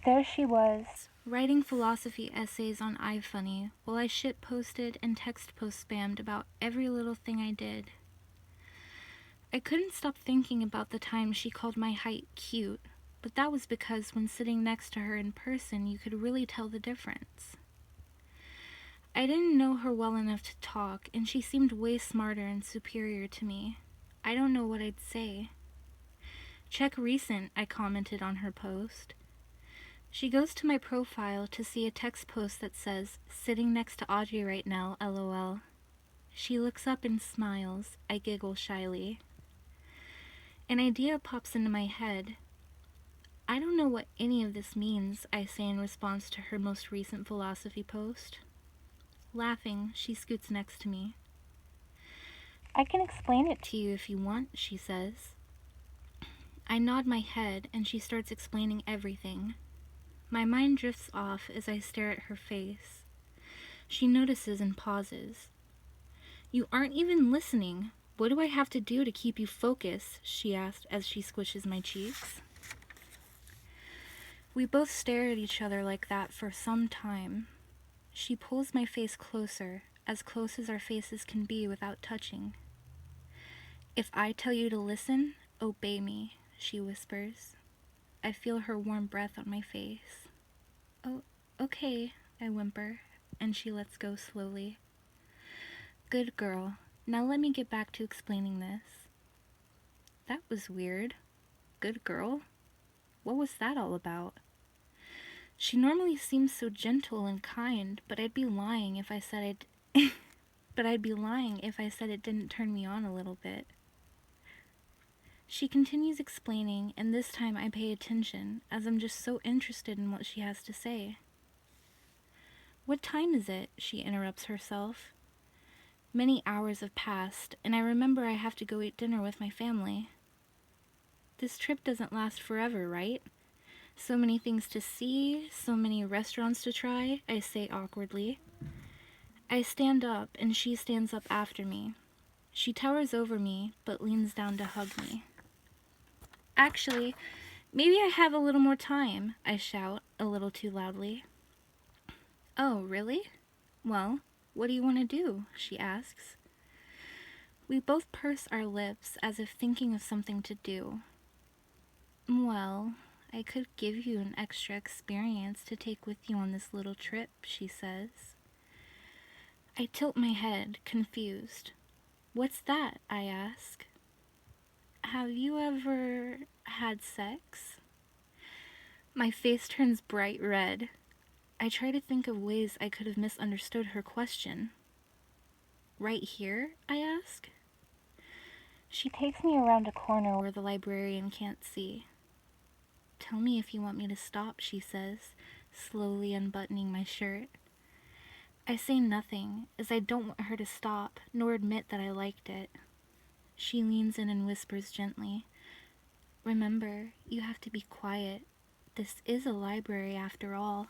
There she was, writing philosophy essays on iFunny while I shitposted and text post spammed about every little thing I did. I couldn't stop thinking about the time she called my height cute, but that was because when sitting next to her in person, you could really tell the difference. I didn't know her well enough to talk, and she seemed way smarter and superior to me. I don't know what I'd say. Check recent, I commented on her post. She goes to my profile to see a text post that says, "Sitting next to Audrey right now, LOL." She looks up and smiles. I giggle shyly. An idea pops into my head. I don't know what any of this means, I say in response to her most recent philosophy post. Laughing, she scoots next to me. "I can explain it to you if you want," she says. I nod my head, and she starts explaining everything. My mind drifts off as I stare at her face. She notices and pauses. "You aren't even listening. What do I have to do to keep you focused?" she asked as she squishes my cheeks. We both stare at each other like that for some time. She pulls my face closer, as close as our faces can be without touching. "If I tell you to listen, obey me," she whispers. I feel her warm breath on my face. "Oh, okay," I whimper, and she lets go slowly. "Good girl. Now let me get back to explaining this." That was weird. Good girl? What was that all about? She normally seems so gentle and kind, but I'd be lying if I said it didn't turn me on a little bit. She continues explaining, and this time I pay attention, as I'm just so interested in what she has to say. "What time is it?" she interrupts herself. Many hours have passed, and I remember I have to go eat dinner with my family. This trip doesn't last forever, right? So many things to see, so many restaurants to try, I say awkwardly. I stand up, and she stands up after me. She towers over me, but leans down to hug me. "Actually, maybe I have a little more time," I shout, a little too loudly. "Oh, really? Well, what do you want to do?" she asks. We both purse our lips as if thinking of something to do. "Well, I could give you an extra experience to take with you on this little trip," she says. I tilt my head, confused. "What's that?" I ask. "Have you ever had sex?" My face turns bright red. I try to think of ways I could have misunderstood her question. "Right here?" I ask. She takes me around a corner where the librarian can't see. "Tell me if you want me to stop," she says, slowly unbuttoning my shirt. I say nothing, as I don't want her to stop, nor admit that I liked it. She leans in and whispers gently, "Remember, you have to be quiet. This is a library after all."